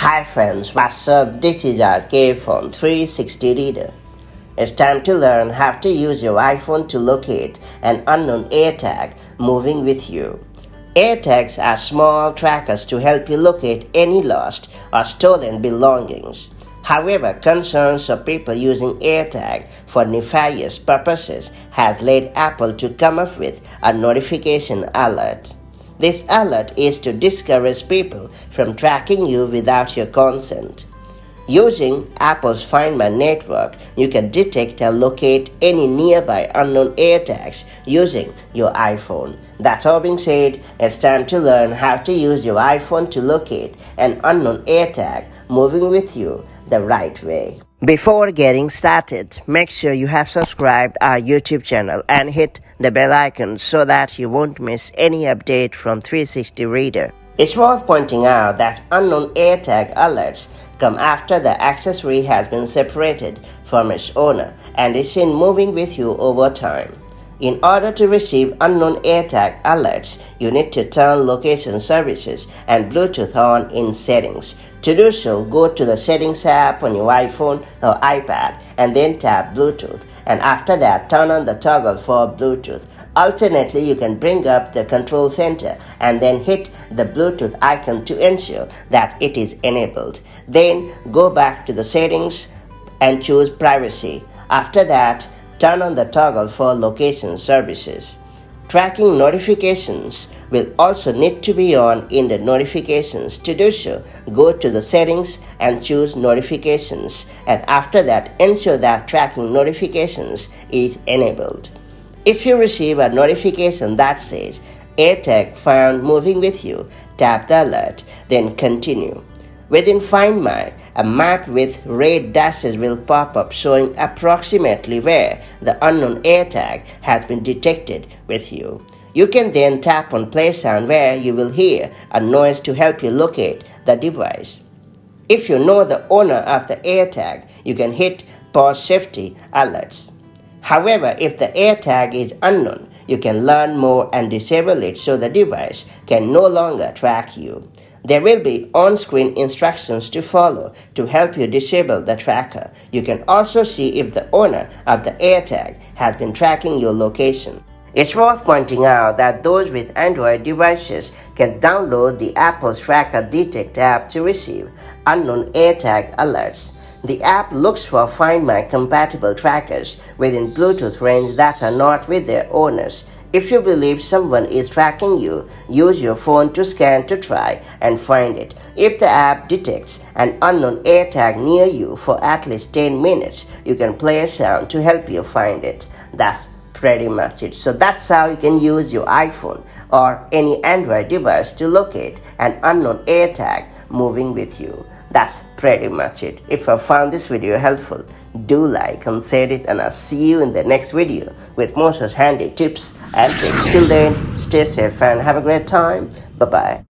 Hi friends, what's up? This is our iPhone 360 reader. It's time to learn how to use your iPhone to locate an unknown AirTag moving with you. AirTags are small trackers to help you locate any lost or stolen belongings. However, concerns of people using AirTag for nefarious purposes has led Apple to come up with a notification alert. This alert is to discourage people from tracking you without your consent. Using Apple's Find My network, you can detect and locate any nearby unknown AirTags using your iPhone. That's all being said, it's time to learn how to use your iPhone to locate an unknown AirTag moving with you the right way. Before getting started, make sure you have subscribed our YouTube channel and hit the bell icon so that you won't miss any update from 360 Reader. It's worth pointing out that unknown AirTag alerts come after the accessory has been separated from its owner and is seen moving with you over time. In order to receive unknown AirTag alerts, you need to turn location services and Bluetooth on in settings. To do so, go to the Settings app on your iPhone or iPad and then tap Bluetooth, and after that turn on the toggle for Bluetooth. Alternately, you can bring up the control center and then hit the Bluetooth icon to ensure that it is enabled. Then go back to the settings and choose privacy. After that, turn on the toggle for location services. Tracking notifications will also need to be on in the notifications. To do so, go to the settings and choose notifications, and after that ensure that tracking notifications is enabled. If you receive a notification that says AirTag found moving with you, tap the alert, then continue. Within Find My, a map with red dashes will pop up showing approximately where the unknown AirTag has been detected with you. You can then tap on Play Sound where you will hear a noise to help you locate the device. If you know the owner of the AirTag, you can hit Pause Safety Alerts. However, if the AirTag is unknown, you can learn more and disable it so the device can no longer track you. There will be on-screen instructions to follow to help you disable the tracker. You can also see if the owner of the AirTag has been tracking your location. It's worth pointing out that those with Android devices can download the Apple's Tracker Detect app to receive unknown AirTag alerts. The app looks for Find My compatible trackers within Bluetooth range that are not with their owners. If you believe someone is tracking you, use your phone to scan to try and find it. If the app detects an unknown AirTag near you for at least 10 minutes, you can play a sound to help you find it. That's pretty much it. So that's how you can use your iPhone or any Android device to locate an unknown AirTag moving with you. That's pretty much it. If you found this video helpful, do like and share it, and I'll see you in the next video with more such handy tips and tricks. Till then, stay safe and have a great time. Bye-bye.